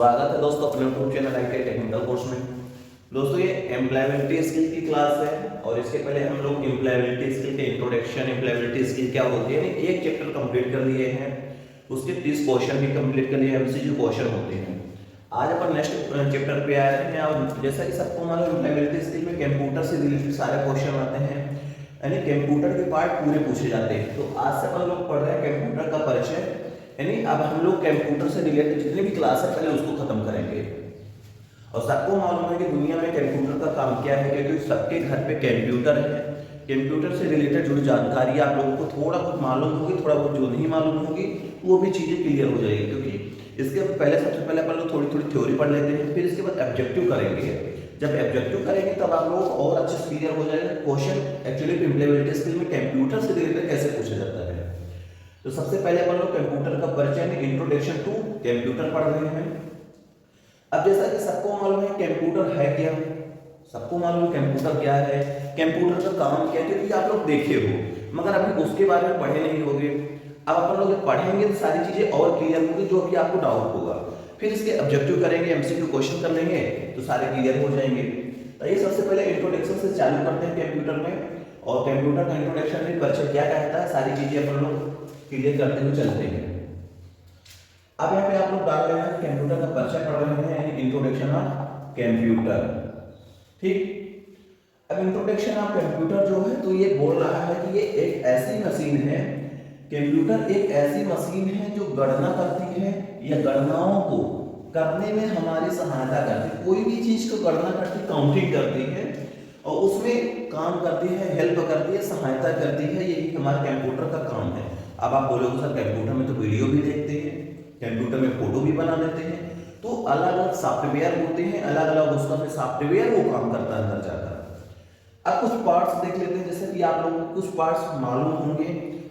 स्वागत है दोस्तों अपने YouTube channel IT technical course में। दोस्तों ये एम्प्लॉयबिलिटी स्किल की क्लास है और इसके पहले हम लोग एम्प्लॉयबिलिटी स्किल के इंट्रोडक्शन, एम्प्लॉयबिलिटी स्किल क्या होती है, एक चैप्टर कंप्लीट कर लिए हैं। उसके 30 क्वेश्चन भी कंप्लीट कर लिए, एमसीक्यू क्वेश्चन होते हैं। आज अपन नेक्स्ट चैप्टर पे आ रहे हैं और जैसा कि सबको मालूम एम्प्लॉयबिलिटी स्किल में कंप्यूटर से रिलेटेड सारे क्वेश्चन आते हैं, यानी कंप्यूटर के पार्ट पूरे पूछे जाते हैं। तो आज से अपन लोग पढ़ रहे हैं कंप्यूटर का परिचय, यानी अब हम लोग कंप्यूटर से रिलेटेड जितनी भी क्लास है पहले उसको खत्म करेंगे। और सबको मालूम है कि दुनिया में कंप्यूटर का काम क्या है, क्योंकि सबके घर पे कंप्यूटर है। कंप्यूटर से रिलेटेड जो जानकारी आप लोगों को थोड़ा बहुत मालूम होगी, थोड़ा बहुत जो नहीं मालूम होगी वो भी चीज़ें क्लियर हो जाएगी। क्योंकि इसके पहले सबसे पहले अपन लोग थोड़ी थोड़ी थ्योरी पढ़ लेते हैं, फिर इसके बाद ऑब्जेक्टिव करेंगे। जब ऑब्जेक्टिव करेंगे तब आप लोग और अच्छे से क्लियर हो जाएगा क्वेश्चन एक्चुअली इम्प्लीमेंटेशन स्किल में कंप्यूटर से रिलेटेड कैसे पूछा जाता है। तो सबसे पहले अपन लोग कंप्यूटर का परिचय में इंट्रोडक्शन टू कंप्यूटर पढ़ रहे हैं। अब जैसा कि सबको मालूम है कंप्यूटर है क्या, सबको मालूम है कंप्यूटर क्या है, कंप्यूटर का काम क्या है, क्योंकि आप लोग देखे हो मगर अभी उसके बारे में पढ़े नहीं होगे। अब अपन लोग पढ़ेंगे तो सारी चीजें और क्लियर होगी, जो अभी आपको डाउट होगा। फिर इसके ऑब्जेक्टिव करेंगे, एमसीक्यू क्वेश्चन कर लेंगे तो सारे क्लियर हो जाएंगे। तो ये सबसे पहले इंट्रोडक्शन से चालू करते हैं कंप्यूटर में। और कंप्यूटर का इंट्रोडक्शन में परिचय क्या कहता है, सारी चीजें अपन लोग क्लियर करते हुए चलते हैं। अब यहाँ पे आप लोग डाल रहे हैं कंप्यूटर का परिचय पढ़ रहे हैं, इंट्रोडक्शन ऑफ कंप्यूटर। ठीक, अब इंट्रोडक्शन ऑफ कंप्यूटर जो है तो ये बोल रहा है कि ये एक ऐसी मशीन है, कंप्यूटर एक ऐसी मशीन है जो गणना करती है या गणनाओं को करने में हमारी सहायता करती है। कोई भी चीज को गणना करती, काउंटिंग करती है और उसमें काम करती है, हेल्प करती है, सहायता करती है। यही हमारे कंप्यूटर का काम है। अब आप बोलोगे सर कंप्यूटर में तो वीडियो भी देखते हैं, कंप्यूटर में फोटो भी बना देते हैं, तो अलग अलग सॉफ्टवेयर होते हैं, अलग अलग उसका में सॉफ्टवेयर वो काम करता है अंदर जाकर। अब कुछ पार्ट्स देख लेते हैं, जैसे कि आप लोगों को कुछ पार्ट्स मालूम होंगे,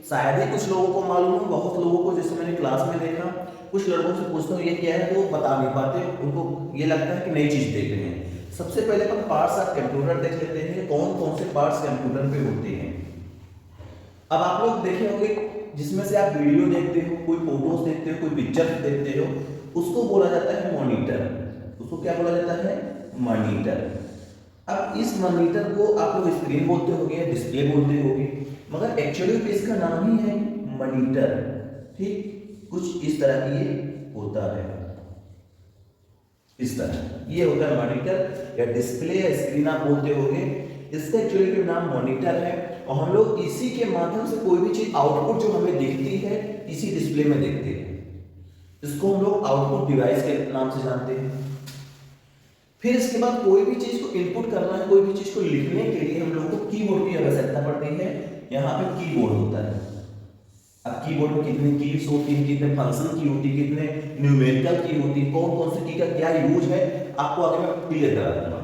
शायद ही कुछ लोगों को मालूम हो, बहुत लोगों को जैसे मैंने क्लास में देखा, कुछ लड़कों से पूछता हूँ ये क्या है तो वो बता नहीं पाते, उनको ये लगता है कि नई चीज देख रहे हैं। सबसे पहले अपन पार्ट्स ऑफ कंप्यूटर देख लेते हैं, कौन कौन से पार्ट्स कंप्यूटर पे होते हैं। अब आप लोग देखे होंगे जिसमें से आप वीडियो देखते हो, कोई फोटोज देखते हो, कोई पिक्चर देखते हो, उसको बोला जाता है मॉनिटर। उसको क्या बोला जाता है, मॉनिटर। अब इस मॉनिटर को आप लोग स्क्रीन बोलते होंगे, डिस्प्ले बोलते होंगे, मगर एक्चुअली इसका नाम ही है मॉनिटर। ठीक, कुछ इस तरह की ये होता है, इस तरह ये होता है मॉनिटर या डिस्प्ले या स्क्रीन आप बोलते होंगे। इसका एक्चुअली नाम मॉनिटर है और हम लोग इसी के माध्यम से कोई भी चीज आउटपुट जो हमें दिखती है इसी डिस्प्ले में देखते हैं। इसको हम लोग आउटपुट डिवाइस के नाम से जानते हैं। फिर इसके बाद कोई भी चीज को इनपुट करना है, कोई भी चीज को लिखने के लिए हम लोग को कीबोर्ड की आवश्यकता पड़ती है। यहाँ पे कीबोर्ड होता है। अब कीबोर्ड में कितने कीज होती है, कितने फंक्शन की होती है, कितने न्यूमेरिकल की होती है, कौन कौन से की का क्या यूज है, आपको आगे मैं क्लियर करा दूंगा।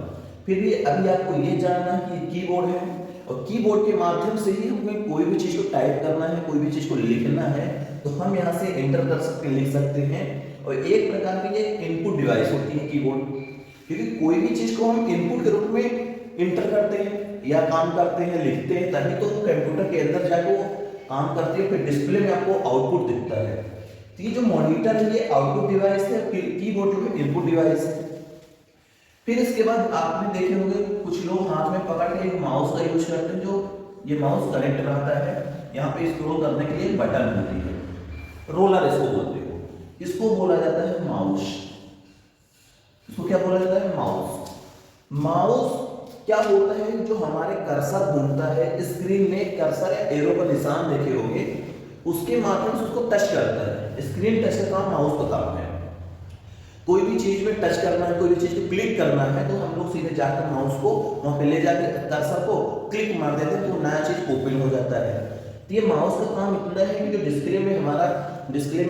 फिर भी अभी आपको ये जानना है कि कीबोर्ड है और कीबोर्ड के माध्यम से ही हमें कोई भी चीज को टाइप करना है, कोई भी चीज को लिखना है तो हम यहाँ से एंटर कर सकते हैं, लिख सकते हैं। और एक प्रकार की ये इनपुट डिवाइस होती है कीबोर्ड, क्योंकि कोई भी चीज को हम इनपुट के रूप में इंटर करते हैं या काम करते हैं, लिखते हैं, तभी तो कंप्यूटर के अंदर जाकर वो काम करती है, फिर डिस्प्ले में आपको आउटपुट दिखता है। तो ये जो मॉनिटर है ये आउटपुट डिवाइस है, कीबोर्ड जो है इनपुट डिवाइस है। फिर इसके बाद आपने देखे होंगे कुछ लोग हाथ में पकड़ के एक माउस का यूज करते हैं, जो ये माउस कनेक्ट रहता है, यहाँ पे स्क्रॉल करने के लिए बटन होती है, रोलर इसको बोलते हो, इसको बोला जाता है माउस। इसको क्या बोला जाता है, माउस। माउस क्या होता है, जो हमारे कर्सर घूमता है स्क्रीन में, कर्सर या एरो का निशान देखे होंगे, उसके माध्यम से उसको टच करता है। स्क्रीन टच का काम माउस का काम है। कोई भी चीज में टच करना है, कोई भी चीज को क्लिक करना है तो हम लोग सीधे जाकर माउस को वहां पे ले जाकर कर्सर को क्लिक मार देते हैं तो नया चीज ओपन हो जाता है। तो ये माउस का काम इतना है कि जो डिस्प्ले में हमारा डिस्प्ले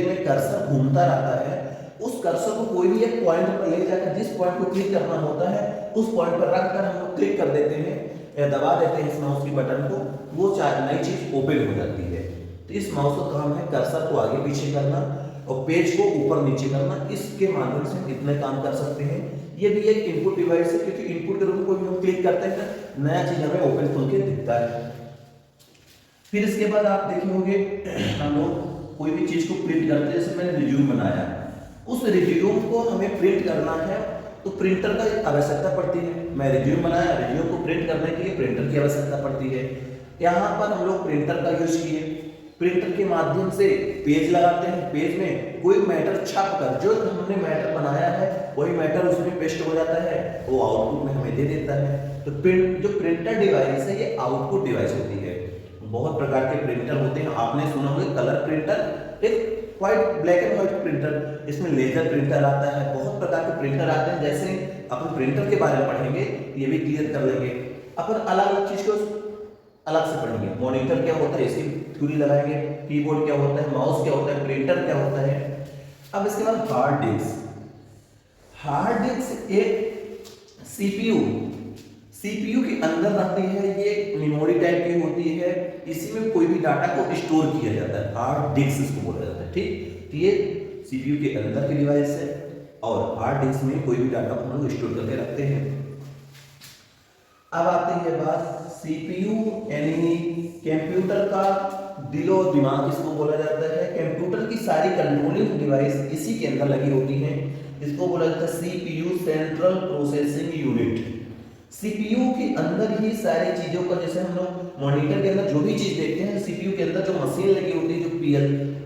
में कर्सर घूमता रहता है, उस कर्सर को कोई भी एक पॉइंट पर ले जाकर जिस पॉइंट को क्लिक करना होता है उस पॉइंट पर रखकर हम लोग क्लिक कर देते हैं या दबा देते हैं इस माउस की बटन को, वो नई चीज ओपन हो जाती है। तो इस माउस का काम है कर्सर को आगे पीछे करना और पेज को ऊपर नीचे करना। इसके माध्यम से इतने काम कर सकते हैं। ये भी एक इनपुट डिवाइस है, क्योंकि इनपुट के रूप में कोई भी हम क्लिक करते हैं नया चीज हमें ओपन खुल के दिखता है। फिर इसके बाद आप देखे होंगे हम लोग कोई भी चीज को प्रिंट करते हैं, जैसे मैंने रिज्यूम बनाया, उस रिज्यूम को हमें प्रिंट करना है तो प्रिंटर का आवश्यकता पड़ती है। मैं रिज्यूम बनाया, रिज्यूम को प्रिंट करने के लिए प्रिंटर की आवश्यकता पड़ती है। यहाँ पर हम लोग प्रिंटर का यूज किए, प्रिंटर के माध्यम से पेज लगाते हैं, पेज में कोई मैटर छाप कर जो हमने मैटर बनाया है वही मैटर उसमें पेस्ट हो जाता है, वो आउटपुट में हमें दे देता है। तो प्रिंट जो प्रिंटर डिवाइस है ये आउटपुट डिवाइस होती है। बहुत प्रकार के प्रिंटर होते हैं, आपने सुना होगा कलर प्रिंटर, एक white black and white printer, इसमें लेजर प्रिंटर आता है, बहुत प्रकार के प्रिंटर आते हैं। जैसे अपन प्रिंटर के बारे में पढ़ेंगे ये भी क्लियर कर लेंगे। अपन अलग अलग चीज को अलग से पढ़ेंगे। मॉनिटर क्या होता है इसकी थ्योरी लगाएंगे, कीबोर्ड क्या होता है, माउस क्या होता है, प्रिंटर क्या होता है। अब इसके बाद हार्ड डिस्क। हार्ड डिस्क एक सीपीयू के अंदर रहती है, ये मेमोरी टाइप की होती है, इसी में कोई भी डाटा को स्टोर किया जाता है, हार्ड डिस्क इसको बोला जाता है। ठीक, तो ये सीपीयू के अंदर की डिवाइस है और हार्ड डिस्क में कोई भी डाटा को हम लोग स्टोर करके रखते हैं। अब आती है बात सीपीयू यानी कंप्यूटर का दिलो दिमाग इसको बोला जाता है। कंप्यूटर की सारी कंट्रोलिंग डिवाइस इसी के अंदर लगी होती हैं, इसको बोला जाता है CPU, central processing unit. CPU के अंदर ही सारी चीजों का, जैसे हम लोग मॉनिटर के अंदर जो भी चीज देखते हैं, सीपीयू के अंदर जो मशीन लगी होती है, जो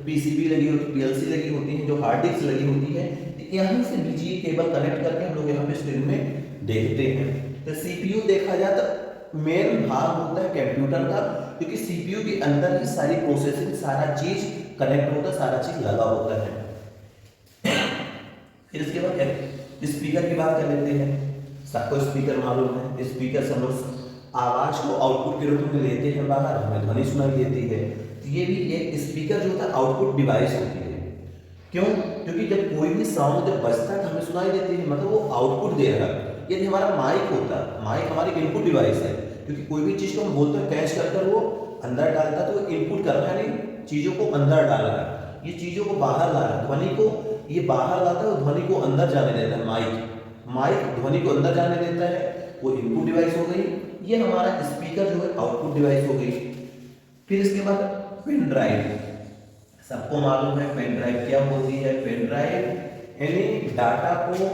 पीसीबी लगी होती है, पीएलसी लगी होती है, जो हार्ड डिस्क लगी होती है, यहीं से बीजीए केबल कनेक्ट करके हम लोग यहाँ पे स्क्रीन में देखते हैं। तो सीपीयू देखा जाए तो मेन भाग होता है कंप्यूटर का, क्योंकि सीपीयू के अंदर ही सारी प्रोसेसिंग, सारा चीज कनेक्ट होता है, सारा चीज लगा होता है। फिर इसके बाद स्पीकर की बात कर लेते हैं। सबको स्पीकर मालूम है, स्पीकर से हम लोग आवाज को आउटपुट के रूप में लेते हैं बाहर, हमें ध्वनि सुनाई देती है। तो ये भी एक स्पीकर जो होता है आउटपुट डिवाइस होती है। क्यों? क्योंकि जब कोई भी साउंड जब बजता है तो हमें सुनाई देती है, मतलब वो आउटपुट दे रहा है। यदि हमारा माइक होता है, माइक हमारी इनपुट डिवाइस है, क्योंकि कोई भी चीज को हम बोलते हैं कैच कर वो अंदर डालता है, तो वो इनपुट कर रहा है, यानी चीजों को अंदर डाल रहा है, ये चीजों को बाहर ला रहा है, ध्वनि को ये बाहर लाता है और ध्वनि को अंदर जाने देता है। माइक ध्वनि को अंदर जाने देता है, वो इनपुट डिवाइस हो गई। ये हमारा स्पीकर जो है आउटपुट डिवाइस हो गई। फिर इसके बाद पेन ड्राइव, सबको मालूम है पेन ड्राइव क्या होती है। पेन ड्राइव यानी डाटा को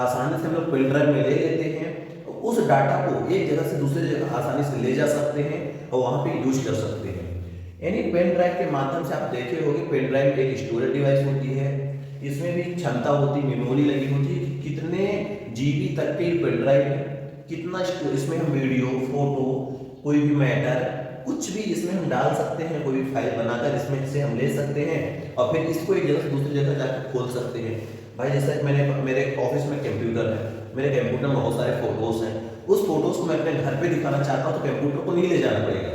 आसानी से हम लोग पेन ड्राइव में ले लेते हैं, तो उस डाटा को एक जगह से दूसरी जगह आसानी से ले जा सकते हैं और वहां पे यूज कर सकते हैं। यानी पेन ड्राइव के माध्यम से आप देखे होंगे, पेन ड्राइव एक स्टोरेज डिवाइस होती है, इसमें भी क्षमता होती, मेमोरी लगी होती है, कितने जीबी तक की पेन ड्राइव है, कितना इसमें हम वीडियो, फोटो, कोई भी मैटर, कुछ भी इसमें हम डाल सकते हैं, कोई भी फाइल बनाकर इसमें से हम ले सकते हैं और फिर इसको एक जगह से दूसरी जगह जाकर खोल सकते हैं। भाई जैसे मेरे ऑफिस में कंप्यूटर है, मेरे कंप्यूटर में बहुत सारे फोटोज हैं, उस फोटोज को मैं अपने घर पे दिखाना चाहता हूँ तो कंप्यूटर को नहीं ले जाना पड़ेगा,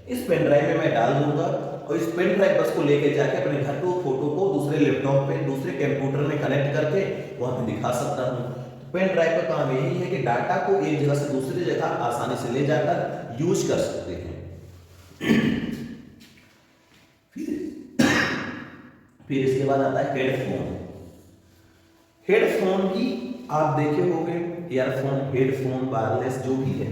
इस पेन ड्राइव में मैं डाल दूंगा और इस पेन ड्राइव बस को लेके जाके अपने घर को फोटो को दूसरे लैपटॉप पे, दूसरे कंप्यूटर में कनेक्ट करके वहां पे दिखा सकता हूँ। पेन ड्राइव का काम यही है कि डाटा को एक जगह से दूसरी जगह आसानी से ले जाकर यूज कर सकते हैं। फिर इसके बाद आता है हेडफोन। हेडफोन भी आप देखे होंगे, ईयरफोन, हेडफोन, वायरलेस जो भी है,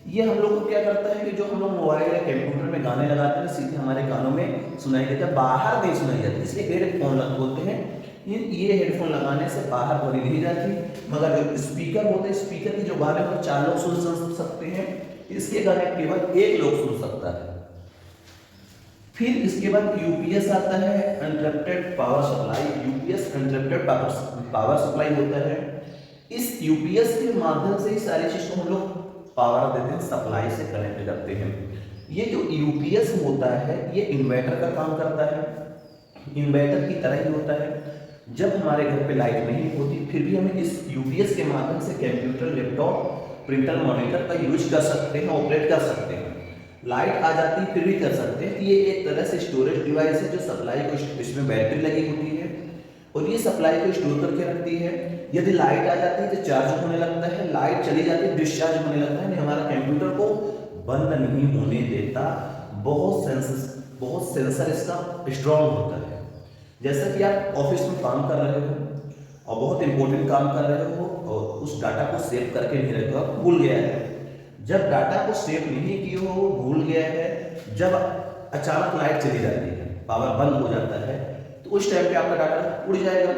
ये हम लोग को क्या करता है कि जो हम लोग मोबाइल या कंप्यूटर में गाने लगाते हैं सीधे हमारे कानों में सुनाई देता है, बाहर नहीं सुनाई जाती, इसलिए हेडफोन बोलते हैं। ये हेडफोन लगाने से बाहर ध्वनि नहीं जाती, मगर जो स्पीकर होते हैं, स्पीकर की जो गाने को 4 लोग सुन सकते हैं, इसके गाने केवल 1 लोग सुन सकता है। फिर इसके बाद यूपीएस आता है, uninterrupted power supply. UPS uninterrupted power supply होता है। इस यूपीएस के माध्यम से ही सारी चीज को हम लोग पावर देते हैं, सप्लाई से कनेक्ट करते हैं। ये जो यूपीएस होता है ये इन्वर्टर का काम करता है, इन्वर्टर की तरह ही होता है। जब हमारे घर पे लाइट नहीं होती फिर भी हम इस यूपीएस के माध्यम से कंप्यूटर, लैपटॉप, प्रिंटर, मॉनिटर का यूज कर सकते हैं, ऑपरेट कर सकते हैं। लाइट आ जाती है फिर भी कर सकते हैं। ये एक तरह से स्टोरेज डिवाइस है जो सप्लाई को, इसमें बैटरी लगी होती है और ये सप्लाई को स्टोर करके रखती है। यदि लाइट आ जाती है तो चार्ज होने लगता है, लाइट चली जाती है डिस्चार्ज होने लगता है, हमारा कंप्यूटर को बंद नहीं होने देता। बहुत सेंसर इसका स्ट्रॉन्ग होता है। जैसा कि आप ऑफिस में काम कर रहे हो और बहुत इंपॉर्टेंट काम कर रहे हो और उस डाटा को सेव करके नहीं रखे हो, आप भूल गया है। जब डाटा को सेव नहीं किए हो, भूल गया है, जब अचानक लाइट चली जाती है, पावर बंद हो जाता है, तो उस टाइम पे आपका डाटा उड़ जाएगा।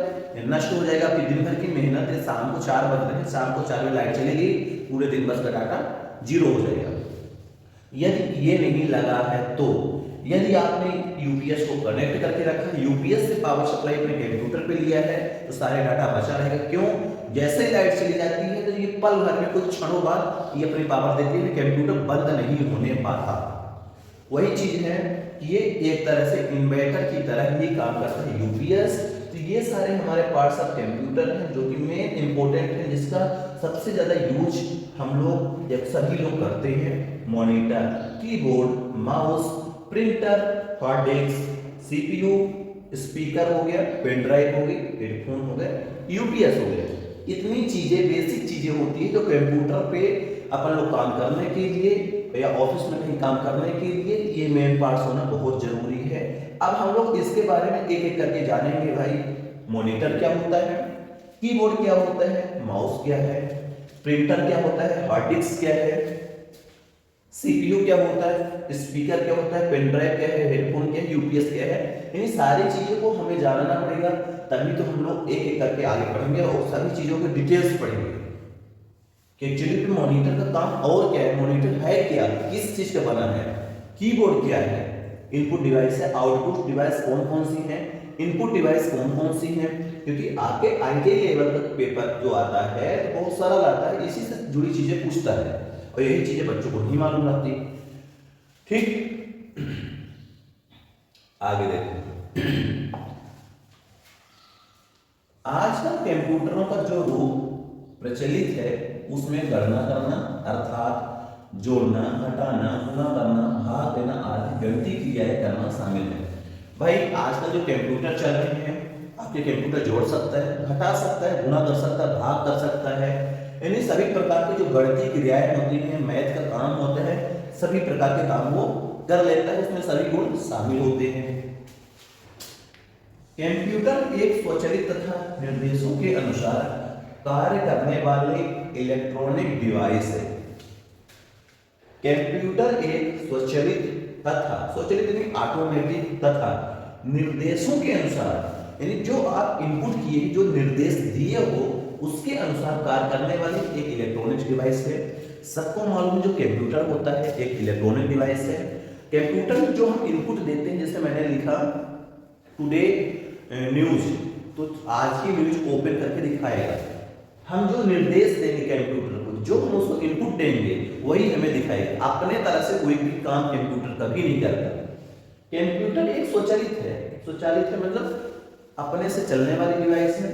नष्ट हो जाएगा। आपकी दिन भर की मेहनत है, शाम को 4 बज रहे हैं, शाम को 4 बजे लाइट चलेगी, पूरे दिन भर का डाटा जीरो हो जाएगा। यदि ये नहीं लगा है तो यदि आपने यूपीएस को कनेक्ट करके रखा है, यूपीएस से पावर सप्लाई अपने कंप्यूटर पे लिया है, तो सारे डाटा बचा रहेगा। क्यों? जैसे ही लाइट चली जाती है तो ये पल भर में कुछ क्षणों बाद ये अपनी पावर देती है, कंप्यूटर बंद नहीं होने पाता। वही चीज है कि ये एक तरह से इन्वर्टर की तरह ही काम करता है यूपीएस। तो ये सारे हमारे पार्ट्स ऑफ कंप्यूटर हैं जो कि मेन इंपॉर्टेंट है, जिसका सबसे ज्यादा यूज हम लोग या सभी लोग करते हैं। Monitor, keyboard, mouse, printer, hard disk, CPU, speaker हो गया, पेन ड्राइव हो गई, हेडफोन हो गया, यूपीएस हो गया। इतनी चीजें, बेसिक चीजें होती है जो कंप्यूटर पे अपन लोग काम करने के लिए या ऑफिस में कहीं काम करने के लिए ये मेन पार्ट्स होना बहुत जरूरी है। अब हम लोग इसके बारे में एक एक करके जानेंगे भाई। मॉनिटर क्या होता है, कीबोर्ड क्या होता है, माउस क्या है, प्रिंटर क्या होता है, हार्ड डिस्क क्या है, सीपीयू क्या होता है, स्पीकर क्या होता है, पेन ड्राइव क्या है, हेडफोन क्या है, यूपीएस क्या है। इन सारी चीजों को हमें जानना पड़ेगा, तभी तो हम लोग एक एक करके आगे बढ़ेंगे और सभी चीजों के डिटेल्स पढ़ेंगे कि एक्चुअली मॉनिटर का काम और क्या है, मॉनिटर है क्या, किस चीज का बना है, कीबोर्ड क्या है, इनपुट डिवाइस है, आउटपुट डिवाइस कौन कौन सी है, इनपुट डिवाइस कौन कौन सी है। क्योंकि आपके आईटी लेवल का पेपर जो आता है तो बहुत सरल आता है, इसी से जुड़ी चीजें पूछता है और यही चीजें बच्चों को नहीं मालूम रहती। ठीक, आगे देखते। आजकल कंप्यूटरों का जो रूप प्रचलित है उसमें गणना करना अर्थात जोड़ना, घटाना, गुणा करना, भाग देना आदि गणितीय क्रियाएं करना शामिल है। भाई आजकल जो कंप्यूटर चल रहे हैं, आपके कंप्यूटर जोड़ सकता है, घटा सकता है, गुणा कर सकता है, भाग कर सकता है, यानी सभी प्रकार की जो गणितीय क्रियाएं होती हैं, मैथ का काम होता है, सभी प्रकार के काम वो कर लेता है, उसमें सभी गुण शामिल होते हैं। कंप्यूटर एक स्वचालित तथा निर्देशों के अनुसार कार्य करने वाले इलेक्ट्रॉनिक डिवाइस है। कंप्यूटर एक स्वचालित तथा, स्वचालित यानी ऑटोमेटिक, तथा निर्देशों के अनुसार यानी जो आप इनपुट किए, जो निर्देश दिए हो उसके अनुसार कार्य करने वाली एक इलेक्ट्रॉनिक डिवाइस है। सबको मालूम है जो कंप्यूटर होता है एक इलेक्ट्रॉनिक डिवाइस है। कंप्यूटर में जो हम इनपुट देते हैं, जैसे मैंने लिखा टुडे न्यूज, तो आज की न्यूज ओपन करके दिखाएगा। हम जो निर्देश देंगे कंप्यूटर को, जो हम उसको इनपुट देंगे वही हमें दिखाएगा। अपने तरह से कोई भी काम कंप्यूटर कभी नहीं करता। कंप्यूटर एक स्वचालित है, स्वचालित है मतलब अपने से चलने वाली डिवाइस है।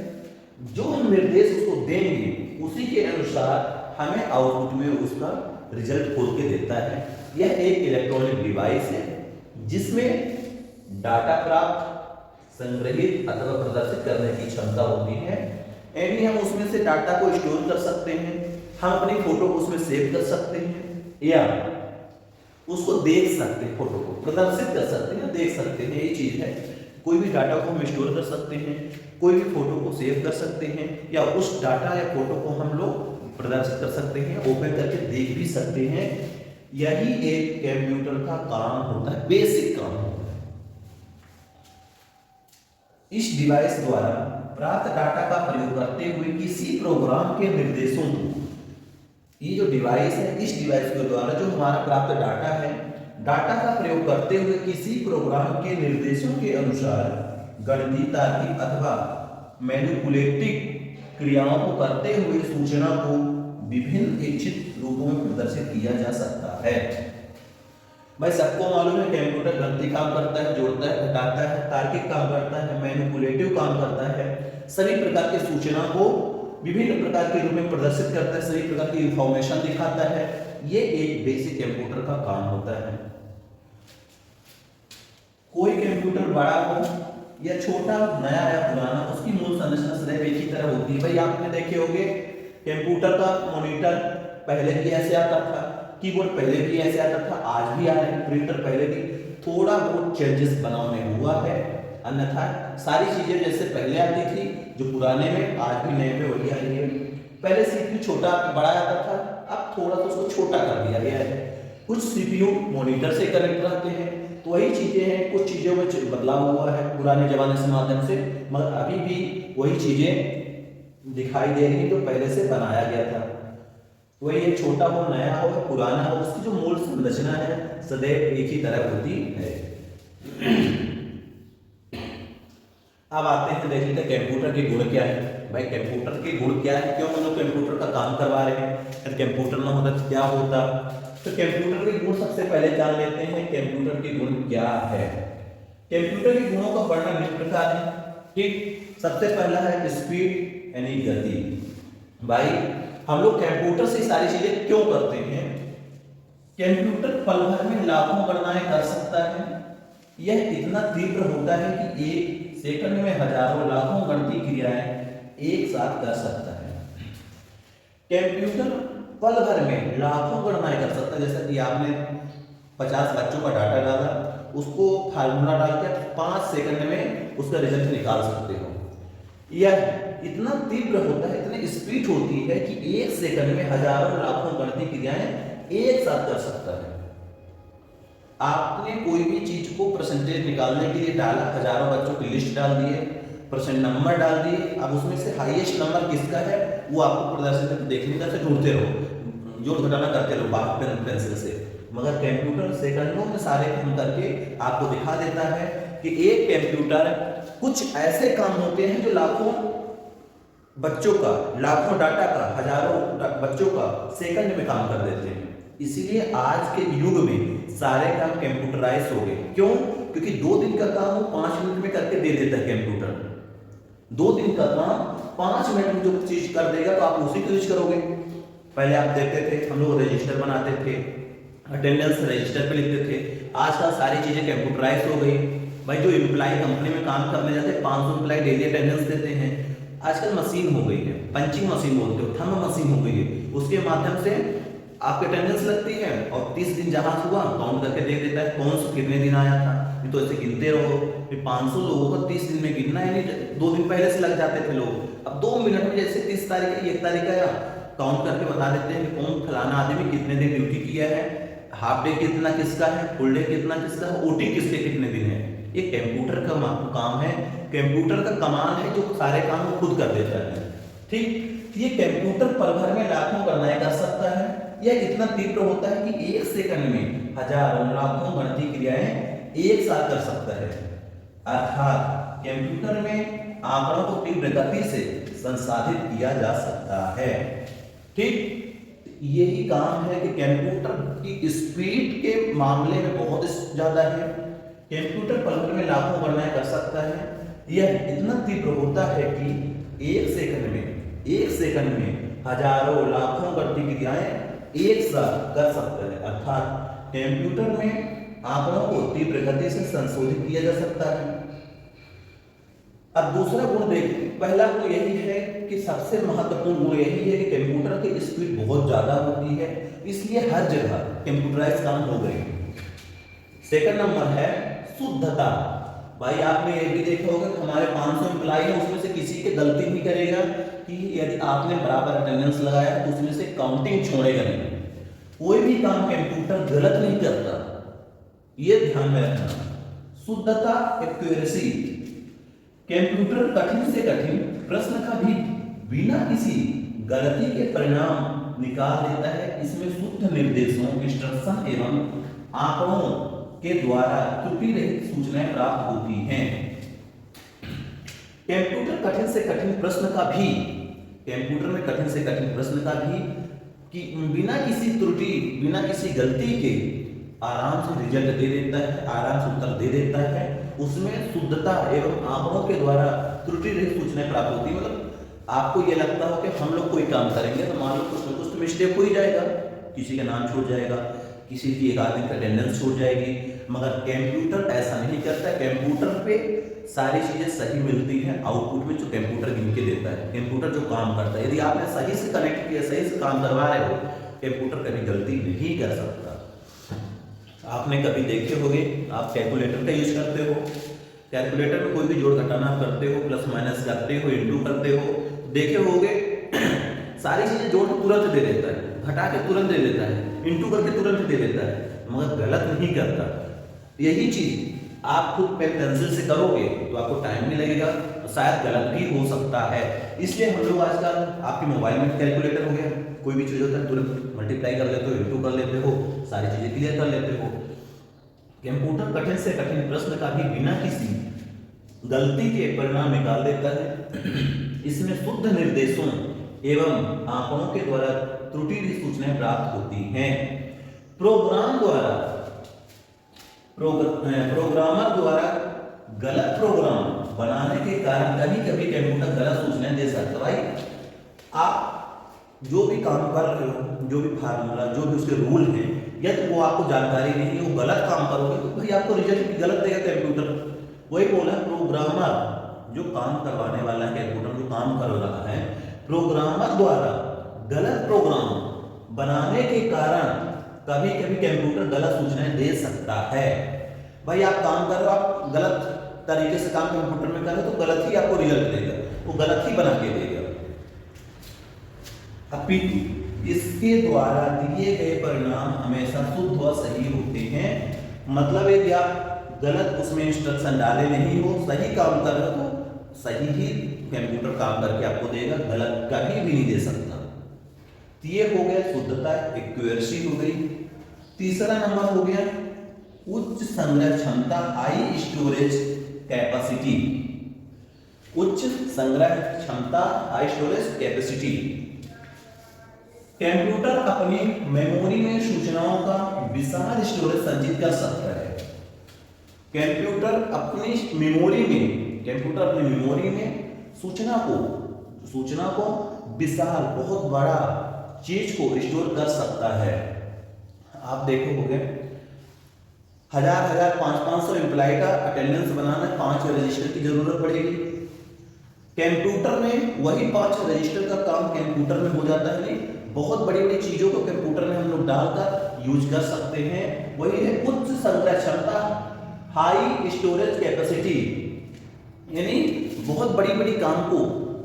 जो हम निर्देश उसको देंगे उसी के अनुसार हमें आउटपुट में उसका रिजल्ट खोल के देता है। यह एक इलेक्ट्रॉनिक डिवाइस है जिसमें डाटा प्राप्त, संग्रहित अथवा प्रदर्शित करने की क्षमता होती है। यानी हम उसमें से डाटा को स्टोर कर सकते हैं, हम अपनी फोटो को उसमें सेव कर सकते हैं या उसको देख सकते हैं, फोटो को प्रदर्शित कर सकते हैं, देख सकते हैं। यही चीज है, कोई भी डाटा को हम स्टोर कर सकते हैं, कोई भी फोटो को सेव कर सकते हैं या उस डाटा या फोटो को हम लोग प्रदर्शित कर सकते हैं, ओपन करके देख भी सकते हैं। यही एक कंप्यूटर का काम होता है, बेसिक काम होता है। इस डिवाइस द्वारा प्राप्त डाटा का प्रयोग करते हुए किसी प्रोग्राम के निर्देशों को, ये जो डिवाइस है, इस डिवाइस के द्वारा जो हमारा प्राप्त डाटा है, डाटा का प्रयोग करते हुए किसी प्रोग्राम के निर्देशों के अनुसार गणितीय, तार्किक अथवा मैनिपुलेटिव क्रियाओं को करते हुए सूचना को विभिन्न इच्छित रूपों में प्रदर्शित किया जा सकता है। भाई सबको मालूम है कंप्यूटर गणितीय काम करता है, जोड़ता है, घटाता है, तार्किक काम करता है, मैनिपुलेटिव काम करता है, सभी प्रकार की सूचना को विभिन्न प्रकार के रूप में प्रदर्शित करता है, सभी प्रकार की इंफॉर्मेशन दिखाता है। ये एक बेसिक कंप्यूटर का काम होता है। कोई कंप्यूटर बड़ा हो या छोटा, नया या पुराना, उसकी मूल संरचना सदैव एक ही तरह होती है। भाई आपने देखे होंगे कंप्यूटर का मॉनिटर पहले भी ऐसे आता था, कीबोर्ड पहले भी ऐसे आता था, आज भी आ रहे हैं, प्रिंटर पहले भी, थोड़ा बहुत चेंजेस बनाव में हुआ है, अन्यथा सारी चीजें जैसे पहले आती थी, जो पुराने में आज भी नए में वही आ रही है। पहले सीपीयू छोटा बड़ा आता था, अब थोड़ा सा उसको छोटा कर दिया गया है। कुछ सीपीयू मॉनिटर से कनेक्ट रहते हैं, तो वही चीजें हैं, कुछ चीजों में बदलाव हुआ है पुराने जमाने से माध्यम से, मगर अभी भी वही चीजें दिखाई दे रही जो पहले से बनाया गया था। वही एक छोटा हो, नया हो, पुराना हो, उसकी जो मूल संरचना है सदैव एक ही तरह होती है। अब आते हैं, देख लेते हैं कंप्यूटर के गुण क्या है। भाई कंप्यूटर के गुण क्या है, क्यों हम लोग कंप्यूटर का काम करवा रहे हैं, अगर कंप्यूटर ना होता तो क्या होता। तो कंप्यूटर के गुण सबसे पहले जान लेते हैं, कंप्यूटर के गुण क्या है। कंप्यूटर के गुणों का वर्णन इस प्रकार है, ठीक। सबसे पहला है स्पीड यानी गति। भाई हम लोग कंप्यूटर से सारी चीजें क्यों करते हैं, कंप्यूटर पल भर में लाखों गणनाएं कर सकता है। यह इतना तीव्र होता है कि एक सेकंड में हजारों लाखों गणितीय क्रियाएं एक साथ कर सकता है। कंप्यूटर पल भर में लाखों गणनाएं कर सकता है। जैसा कि आपने 50 बच्चों का डाटा डाला, उसको फार्मूला डाल के 5 सेकंड में उसका रिजल्ट निकाल सकते हो। यह इतना तीव्र होता है, इतनी स्पीड होती है कि एक सेकंड में हजारों लाखों गणितीय क्रियाएं एक साथ कर सकता है। आपने कोई भी चीज को परसेंटेज निकालने के लिए डाला, हजारों बच्चों की लिस्ट डाल दिए, परसेंट नंबर डाल दिए, अब उसमें से हाईएस्ट नंबर किसका है वो आपको प्रदर्शित देखने का, ढूंढते रहो, जोड़ घटाना करते रहो पेन पेंसिल से। मगर कंप्यूटर सेकंडों में सारे काम करके आपको दिखा देता है कि एक कंप्यूटर कुछ ऐसे काम होते हैं जो लाखों बच्चों का, लाखों डाटा का, हजारों बच्चों का सेकंड में काम कर देते हैं। इसीलिए आज के युग में सारे काम कंप्यूटराइज हो गए। क्यों? क्योंकि 2 दिन का काम वो 5 मिनट में करके दे देता है कंप्यूटर। 2 दिन का काम 5 मिनट में जो चीज कर देगा तो आप उसी को यूज करोगे। पहले आप देखते थे, हम लोग रजिस्टर बनाते थे, अटेंडेंस रजिस्टर पे लिखते थे। आजकल सारी चीजें कंप्यूटराइज हो गई। भाई जो एम्प्लॉय कंपनी में काम करने जाते हैं, 500 एम्प्लॉय डेली अटेंडेंस देते हैं। आजकल मशीन हो गई है, पंचिंग मशीन बोलते हो, थंब मशीन हो गई है, उसके माध्यम से आपकी अटेंडेंस लगती है और 30 दिन जहां हुआ काउंट करके दे देता है कौन सा कितने दिन आया था। तो ऐसे गिनते रहो, फिर 500 लोगों को 30 दिन में गिनना है, नहीं 2 दिन पहले से लग जाते थे लोग। अब 2 मिनट में जैसे 30 तारीख 1 तारीख आया काउंट करके बता देते हैं कि कौन फलाना आदमी कितने दिन ड्यूटी किया है, हाफ डे कितना किसका है, फुल डे कितना किसका है, ओटी किसके कितने दिन है। ये कंप्यूटर का काम है, कंप्यूटर का कमाल है जो सारे काम वो खुद कर देता है। ठीक, ये कंप्यूटर पल भर में लाखों गणनाएं कर सकता है। यह इतना तीव्र होता है कि 1 सेकंड में हजारों लाखों गणितीय क्रियाएं एक साथ कर सकता है। अर्थात कंप्यूटर में आंकड़ों को तीव्र गति से संसाधित किया जा सकता है। ठीक, यही काम है कि कंप्यूटर की स्पीड के मामले में बहुत ज्यादा है। कंप्यूटर पल भर में लाखों गणनाएं कर सकता है। यह इतना तीव्र होता है कि 1 सेकंड में हजारों लाखों गणितीय क्रियाएं एक साथ कर सकता है। अर्थात कंप्यूटर में आंकड़ों को तीव्र गति से संशोधित किया जा सकता है। अब दूसरा गुण देखिए, पहला गुण यही है कि सबसे महत्वपूर्ण गुण यही है कि कंप्यूटर की स्पीड बहुत ज्यादा होती है, इसलिए हर जगह कंप्यूटराइज काम हो गए। सेकंड नंबर है शुद्धता। भाई आपने ये भी देखा होगा कि हमारे 500 एम्प्लॉय हैं, उसमें से किसी की गलती नहीं करेगा कि यदि आपने बराबर अटेंडेंस लगाया तो उसमें से काउंटिंग छोड़ेगा नहीं। कोई भी काम कंप्यूटर गलत नहीं करता, ये ध्यान में रखना। शुद्धता, एक्यूरेसी। कंप्यूटर कठिन से कठिन प्रश्न का भी बिना किसी गलती के परिणाम निकाल देता है। इसमें शुद्ध निर्देशों, इंस्ट्रक्शन एवं आंकड़ों के द्वारा त्रुटि रहित सूचनाएं प्राप्त होती हैं। कंप्यूटर कठिन से कठिन प्रश्न का भी, कंप्यूटर में कठिन से कठिन प्रश्न का भी कि बिना किसी त्रुटि, बिना किसी गलती के आराम से रिजल्ट दे देता है, आराम से उत्तर दे देता है। उसमें शुद्धता एवं आंकड़ों के द्वारा त्रुटि रहित सूचनाएं प्राप्त होती है। मतलब आपको ये लगता हो कि हम लोग कोई काम करेंगे तो मान लो कुछ ना कुछ तो मिस्टेक हो ही जाएगा, किसी का नाम छूट जाएगा, किसी की एक आदमी का अटेंडेंस छूट जाएगी। मगर कंप्यूटर ऐसा नहीं करता। कंप्यूटर पे सारी चीजें सही मिलती हैं, आउटपुट में जो कंप्यूटर गिन के देता है, कंप्यूटर जो काम करता है। यदि आपने सही से कनेक्ट किया, सही से काम करवा रहे हो, कंप्यूटर कभी गलती नहीं कर सकता। आपने कभी देखे होंगे, आप कैलकुलेटर का यूज करते हो, कैलकुलेटर में कोई भी जोड़ घटाना करते हो, प्लस माइनस करते हो, इंटू करते हो, देखे होंगे सारी चीजें जोड़ तुरंत दे देता है, घटा के तुरंत दे देता है, इंटू करके तुरंत दे देता है, मगर गलत नहीं करता। यही चीज आप खुद पेन पेंसिल से करोगे तो आपको टाइम भी लगेगा, शायद गलत भी हो सकता है। इसलिए हम लोग आजकल आपके मोबाइल में कैलकुलेटर हो गया, कोई भी चीज होता है तुरंत मल्टीप्लाई कर लेते हो, इंटू कर लेते हो, सारी चीजें क्लियर कर लेते हो। कंप्यूटर कठिन से कठिन प्रश्न का भी बिना किसी गलती के परिणाम निकाल देता है। इसमें शुद्ध निर्देशों एवं आंकड़ों के द्वारा त्रुटि की सूचनाएं प्राप्त होती हैं। प्रोग्रामर द्वारा गलत प्रोग्राम बनाने के कारण कभी कभी कंप्यूटर गलत सूचनाएं दे सकता है। भाई आप जो भी काम कर रहे हो, जो भी फार्मूला, जो भी उसके रूल हैं, यदि वो आपको जानकारी नहीं है, वो गलत काम करोगे तो भाई आपको रिजल्ट भी गलत देगा कंप्यूटर। वही बोला, प्रोग्रामर जो काम करवाने वाला है, कंप्यूटर जो काम कर रहा है, प्रोग्रामर द्वारा गलत प्रोग्राम बनाने के कारण कभी कभी कंप्यूटर गलत सूचनाएं दे सकता है। भाई आप काम कर रहे हो, आप गलत तरीके से काम कंप्यूटर में कर रहे हो तो गलत ही आपको रिजल्ट देगा, वो गलत ही बना के देगा। अपितु इसके द्वारा दिए गए परिणाम हमेशा शुद्ध व सही होते हैं। मतलब यदि आप गलत उसमें इंस्ट्रक्शन डाले नहीं हो, सही काम कर रहे हो तो सही ही कंप्यूटर काम करके आपको देगा, गलत कभी भी नहीं दे सकता। तो ये हो गया शुद्धता, एक्यूरेसी हो गई। तीसरा नंबर हो गया उच्च संग्रह क्षमता, हाई स्टोरेज कैपेसिटी। उच्च संग्रह क्षमता, हाई स्टोरेज कैपेसिटी। कंप्यूटर अपनी मेमोरी में सूचनाओं का विशाल स्टोरेज संचित कर सकता है। कंप्यूटर अपनी मेमोरी में सूचना को विशाल, बहुत बड़ा चीज को स्टोर कर सकता है। आप देखोगे 500 एम्प्लॉय का अटेंडेंस बनाना 5 रजिस्टर की जरूरत पड़ेगी। कंप्यूटर में वही 5 रजिस्टर का काम कंप्यूटर में हो जाता है। नहीं, बहुत बड़ी बड़ी चीजों को कंप्यूटर में हम लोग डालकर यूज कर सकते हैं। वही है उच्च संग्रह क्षमता, हाई स्टोरेज कैपेसिटी, यानी बहुत बड़ी बड़ी काम को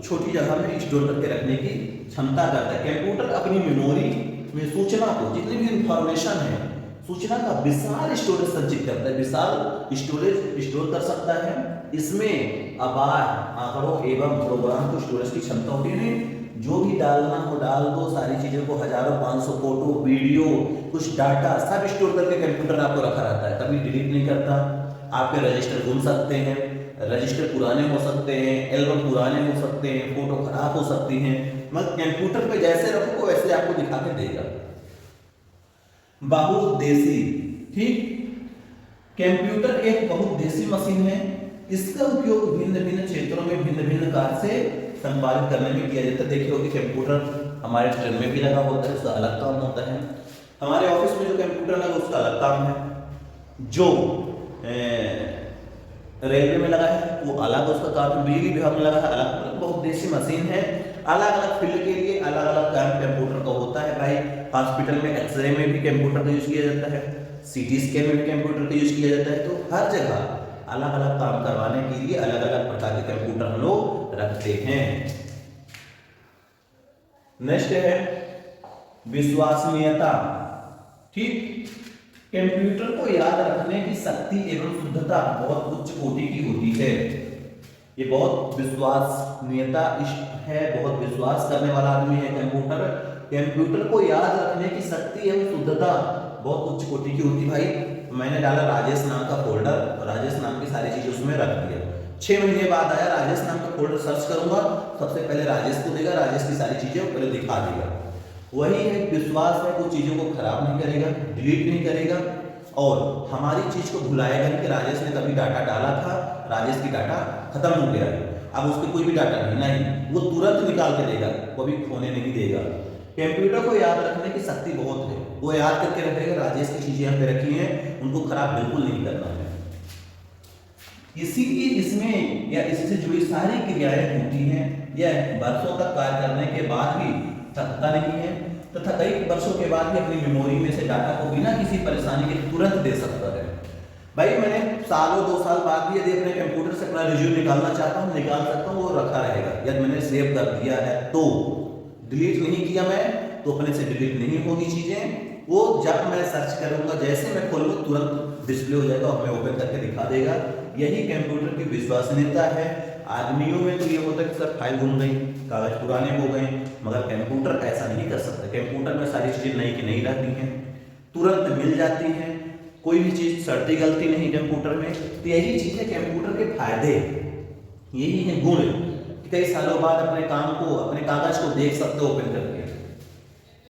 छोटी जगह में स्टोर करके रखने की क्षमता करता है। कंप्यूटर अपनी मेमोरी में सूचना को, जितनी भी इंफॉर्मेशन है, सूचना का विशाल स्टोरेज संचित करता है, विशाल स्टोरेज स्टोर कर सकता है। इसमें आबाद, आंकड़ों एवं प्रोग्राम को स्टोरेज की क्षमता होती है। जो भी डालना हो डाल दो, सारी चीजों को 500 फोटो, वीडियो, कुछ डाटा सब स्टोर करके कंप्यूटर आपको रखा रहता है, कभी डिलीट नहीं करता। आपके रजिस्टर घूम सकते हैं, रजिस्टर पुराने हो सकते हैं, एल्बम पुराने हो सकते हैं, फोटो खराब हो सकती हैं, मगर कंप्यूटर पे जैसे रखो वैसे आपको दिखा के देगा। बहुउद्देशीय, ठीक, कंप्यूटर एक बहुउद्देशीय मशीन है। इसका उपयोग भिन्न भिन्न क्षेत्रों में भिन्न भिन्न कार्य से संपादित करने में किया जाता है। देखिए होगी कंप्यूटर हमारे ट्रेन में भी लगा होता है, उसका अलग काम होता है। हमारे ऑफिस में जो कंप्यूटर लगा उसका अलग काम है। जो रेलवे में लगा है वो अलग उसका काम है, बिजली विभाग में लगा है अलग। बहुउद्देशीय मशीन है, अलग अलग फील्ड के लिए अलग अलग काम कंप्यूटर का होता है। भाई हॉस्पिटल में एक्सरे में भी कंप्यूटर का यूज किया जाता है, सीटी स्कैन में भी कंप्यूटर का यूज किया जाता है। तो हर जगह अलग अलग काम करवाने के लिए अलग अलग प्रकार के कंप्यूटर हम लोग रखते हैं। नेक्स्ट है विश्वसनीयता, ठीक, कंप्यूटर को याद रखने की शक्ति एवं शुद्धता बहुत उच्च कोटि की होती है। ये बहुत विश्वसनीयता है, बहुत विश्वास करने वाला आदमी है कंप्यूटर। कंप्यूटर को याद रखने की शक्ति एवं शुद्धता बहुत उच्च कोटि की होती है। भाई मैंने डाला राजेश नाम का फोल्डर, राजेश नाम की सारी चीजें उसमें रख दिया। 6 महीने बाद आया राजेश नाम का फोल्डर सर्च करूंगा, सबसे पहले राजेश को देगा, राजेश की सारी चीजें पहले दिखा देगा। वही है विश्वास है, वो चीजों को खराब नहीं करेगा, डिलीट नहीं करेगा और हमारी चीज को भुलाएगा नहीं कि राजेश ने कभी डाटा डाला था, राजेश की डाटा खत्म हो गया, अब उसके कोई भी डाटा नहीं, वो तुरंत निकाल के देगा, वो भी खोने नहीं देगा। कंप्यूटर को याद रखने की शक्ति बहुत है, वो याद करके रखेगा राजेश की चीजें यहाँ पे रखी हैं, उनको खराब बिल्कुल नहीं करना है। इसीलिए इसमें या इससे जुड़ी सारी क्रियाएं होती हैं, यह वर्षों तक कार्य करने के बाद भी थकता नहीं है तथा कई वर्षों के बाद भी अपनी मेमोरी में से डाटा को बिना किसी परेशानी के तुरंत दे सकता है। भाई मैंने सालों 2 साल बाद भी यदि अपने कंप्यूटर से अपना रिज्यूम निकालना चाहता हूँ, निकाल सकता हूँ, वो रखा रहेगा। यदि मैंने सेव कर दिया है तो डिलीट नहीं किया मैं तो अपने से डिलीट नहीं होगी चीजें, वो जब मैं सर्च करूंगा, जैसे मैं खोलूंगा तुरंत डिस्प्ले हो जाएगा, हमें ओपन करके दिखा देगा। यही कंप्यूटर की विश्वसनीयता है। आदमियों में तो ये होता है कि सर फाइल गुम गई, कागज पुराने हो गए, मगर कंप्यूटर ऐसा नहीं कर सकता। कंप्यूटर में सारी चीजें नई की नई रहती हैं, तुरंत मिल जाती हैं, कोई भी चीज सड़ती गलती नहीं कंप्यूटर में। तो यही चीज है कंप्यूटर के फायदे, यही है गुण। कई सालों बाद अपने काम को, अपने कागज को देख सकते हो ओपन करके।